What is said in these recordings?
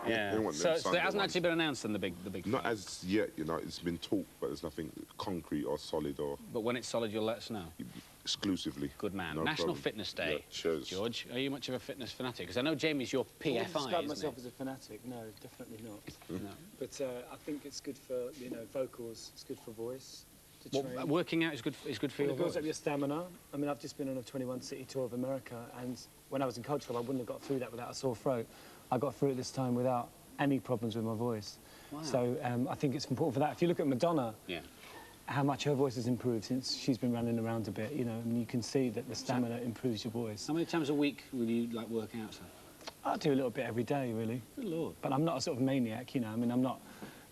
Yeah. So it hasn't actually been announced then, the big Not fight? as yet, you know. It's been talked, but there's nothing concrete or solid or... But when it's solid, you'll let us know? Exclusively. Good man. No National problem. Fitness Day. Yeah, cheers. George, are you much of a fitness fanatic? Because I know Jamie's your PFI, I wouldn't describe isn't myself he? as a fanatic. No, definitely not. No. But I think it's good for, you know, vocals. It's good for voice. To train. Well, working out is good for Well, your it builds voice. up your stamina. I mean, I've just been on a 21-city tour of America, and when I was in Culture Club, I wouldn't have got through that without a sore throat. I got through it this time without any problems with my voice. Wow. So I think it's important for that. If you look at Madonna, Yeah. how much her voice has improved since she's been running around a bit, you know, and you can see that the stamina improves your voice. How many times a week will you, like, work out, sir? I do a little bit every day, really. Good Lord. But I'm not a sort of maniac, you know. I mean, I'm not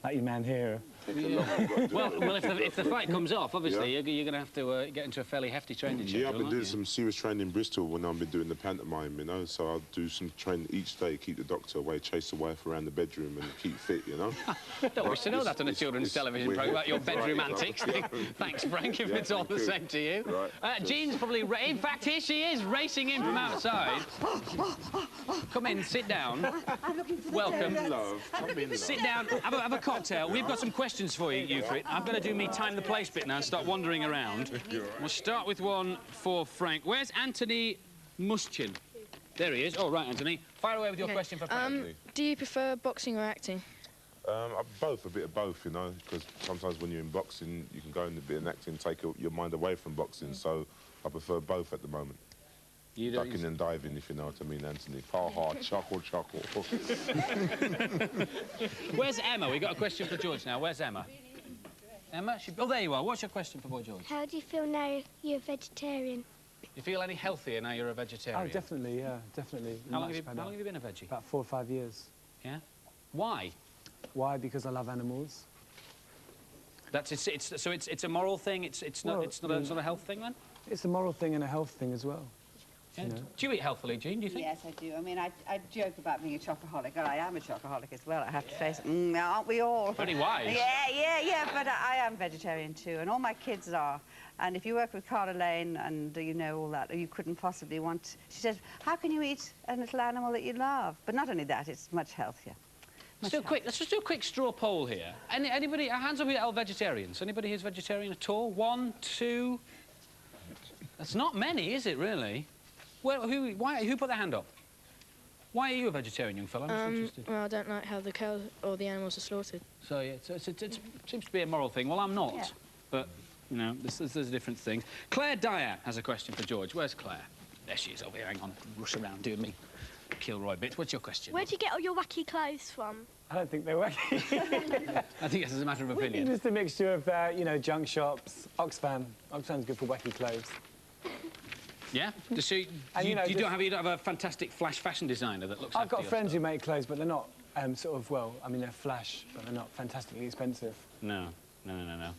like your man here. Yeah. well, if the fight comes off, obviously, you're going to have to get into a fairly hefty training schedule, Yeah, I've been doing aren't you? some serious training in Bristol when I've been doing the pantomime, you know, so I'll do some training each day, keep the doctor away, chase the wife around the bedroom and keep fit, you know. Don't wish to know that on a children's television programme about your bedroom antics. Thanks, Frank, if it's all the same to you. Right. Jean's probably... in fact, here she is, racing in from outside. Come in, sit down. I'm looking for the Welcome. donuts. Sit down, have a cocktail. We've got some questions for you, Frit. I'm going to do me time the place bit now and start wandering around. We'll start with one for Frank. Where's Anthony Muschin? There he is. Oh, right, Anthony. Fire away with your question for Frank. Do you prefer boxing or acting? Both, a bit of both, you know, because sometimes when you're in boxing, you can go in a bit in acting, take your mind away from boxing, so I prefer both at the moment. Ducking and diving, if you know what I mean, Anthony. Ha ha, chuckle, chuckle. Where's Emma? We've got a question for George now. Where's Emma? Emma? Oh, there you are. What's your question for Boy George? How do you feel now you're a vegetarian? You feel any healthier now you're a vegetarian? Oh, definitely, yeah, definitely. How long have you been a veggie? About 4 or 5 years. Yeah? Why? Why? Because I love animals. So it's a moral thing. It's not a health thing then. It's a moral thing and a health thing as well. Yeah. You know? Do you eat healthily, Jean? Do you think? Yes, I do. I mean, I joke about being a chocoholic, and I am a chocoholic as well, I have to face it. Aren't we all? Pretty wise. Yeah, but I am vegetarian too, and all my kids are. And if you work with Cara Lane and you know all that, you couldn't possibly want... She says, how can you eat a little animal that you love? But not only that, it's much healthier. Let's just do a quick straw poll here. Anybody, hands up here, all vegetarians. Anybody who's vegetarian at all? 1, 2... That's not many, is it, really? Well, who put their hand up? Why are you a vegetarian, young fella? I'm just interested. Well, I don't like how the cows or the animals are slaughtered. So, yeah, it seems to be a moral thing. Well, I'm not. Yeah. But, you know, there's different things. Claire Dyer has a question for George. Where's Claire? There she is over here. Hang on. Rush around doing me Kilroy bit. What's your question? Where do you get all your wacky clothes from? I don't think they're wacky. I think this is a matter of opinion. Just a mixture of, you know, junk shops, Oxfam. Oxfam's good for wacky clothes. Yeah? You don't have a fantastic flash fashion designer that looks I've after got your friends stuff? who make clothes, but they're not sort of, well, I mean, they're flash, but they're not fantastically expensive. No.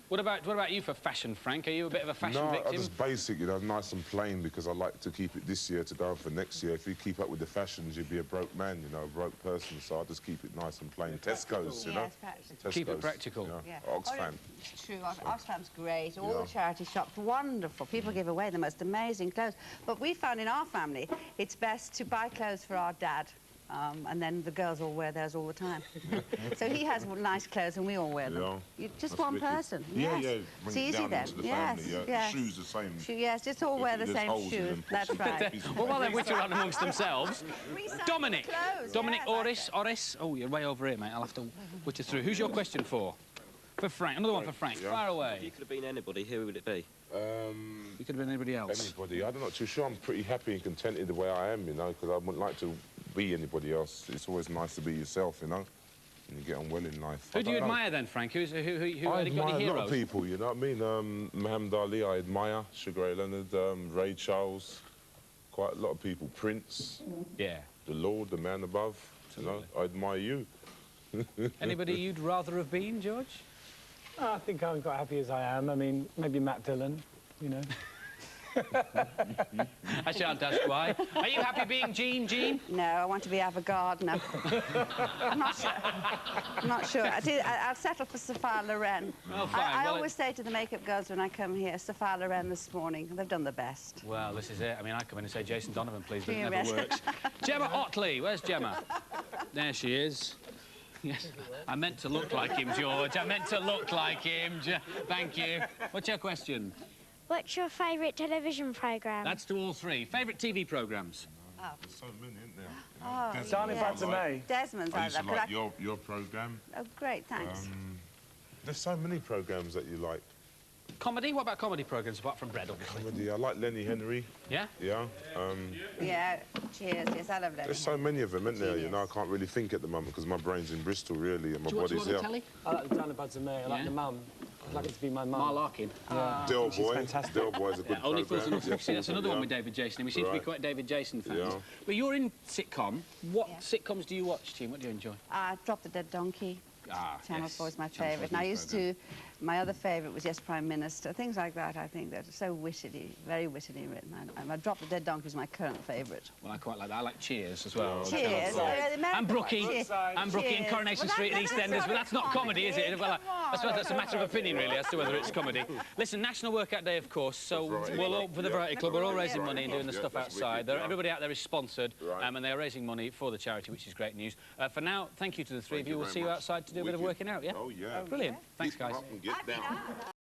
What about you for fashion, Frank? Are you a bit of a fashion victim? No, just basic, you know, nice and plain, because I like to keep it this year to go on for next year. If you keep up with the fashions, you'd be a broke man, you know, a broke person, so I just keep it nice and plain. Tesco's, you know? Tesco's, Keep it practical. Yeah. Oxfam. It's true. Oxfam's great. All the charity shops, wonderful. People give away the most amazing clothes. But we found in our family, it's best to buy clothes for our dad. And then the girls all wear theirs all the time. So he has nice clothes and we all wear them. Yeah. Just one person. Yeah, yes. yeah. It's easy then. Yes. Shoes the same. Yes, just all wear the There's same holes in shoes. them, That's right. Well, while they're whittling around amongst themselves, Recycle Dominic. clothes, Dominic yes, Orris. Oh, you're way over here, mate. I'll have to whitter through. Who's your question for? For Frank. Another one for Frank. Yeah. Fire If away. you could have been anybody, who would it be? You could have been anybody else. Anybody. I'm not too sure. I'm pretty happy and contented the way I am, you know, because I wouldn't like to be anybody else. It's always nice to be yourself, you know, and you get on well in life. Who do you admire then, Frank? Who I have you got admire any a lot heroes? of people, you know what I mean? Muhammad Ali, I admire. Sugar Ray Leonard, Ray Charles, quite a lot of people. Prince, Yeah. the Lord, the man above, you know, I admire you. Anybody you'd rather have been, George? I think I'm quite happy as I am. I mean, maybe Matt Dillon, you know. I shan't ask why. Are you happy being Jean? No, I want to be Ava Gardner. I'm not sure. I'm not sure. I'll settle for Sophia Loren. Oh, fine. I Well, always say to the makeup girls when I come here, Sophia Loren this morning. They've done the best. Well, this is it. I mean, I come in and say Jason Donovan, please, but Do it you never rest? works. Gemma Otley. Where's Gemma? There she is. Yes. I meant to look like him, George. I meant to look like him. Thank you. What's your question? What's your favourite television programme? That's to all three. Favourite TV programmes? There's so many, isn't there? Oh, Darling Back to May. Desmond's I used to love, 'cause like your programme. Oh, great, thanks. There's so many programmes that you like. Comedy? What about comedy programmes apart from Bread, obviously? Comedy, I like Lenny Henry. Yeah? Yeah. Yeah, cheers. Yes, I love that. There's so many of them, isn't there? You know, I can't really think at the moment because my brain's in Bristol, really, and my Do you watch body's the here. telly? I like the Darling Back to May. I like Yeah? the mum. I'd like it to be my mum. Mark Larkin. Del She's Boy. fantastic. Del Boy's a good Only Fools programme. and Horses. See, that's another one with David Jason. We seem to be Right. quite David Jason fans. Yeah. But you're in sitcom. What Yeah. sitcoms do you watch, Jean? What do you enjoy? Drop the Dead Donkey. Channel yes. 4 is my Channel 4 favourite. is And I my used to, my other favourite was Yes, Prime Minister. Things like that, I think, that are so wittily, very wittily written. And Drop the Dead Donkey is my current favourite. Well, I quite like that. I like Cheers as well. Cheers. And Brookie. And Brookie in Cheers. Coronation Well, Street and that's EastEnders, not but that's not comedy, is it? Well, Come on. I suppose that's a matter of opinion, really, as to whether it's comedy. Listen, National Workout Day, of course, so we'll all, for the Variety Club, we're all raising money and doing the stuff that's outside. wicked, yeah. Everybody out there is sponsored, Right. and they are raising money for the charity, which is great news. For now, thank you to the three of Thank you. you We'll very see you much. outside to do a bit of Wicked. working out, yeah? Oh, yeah. Brilliant. Thanks, guys. Up and get down.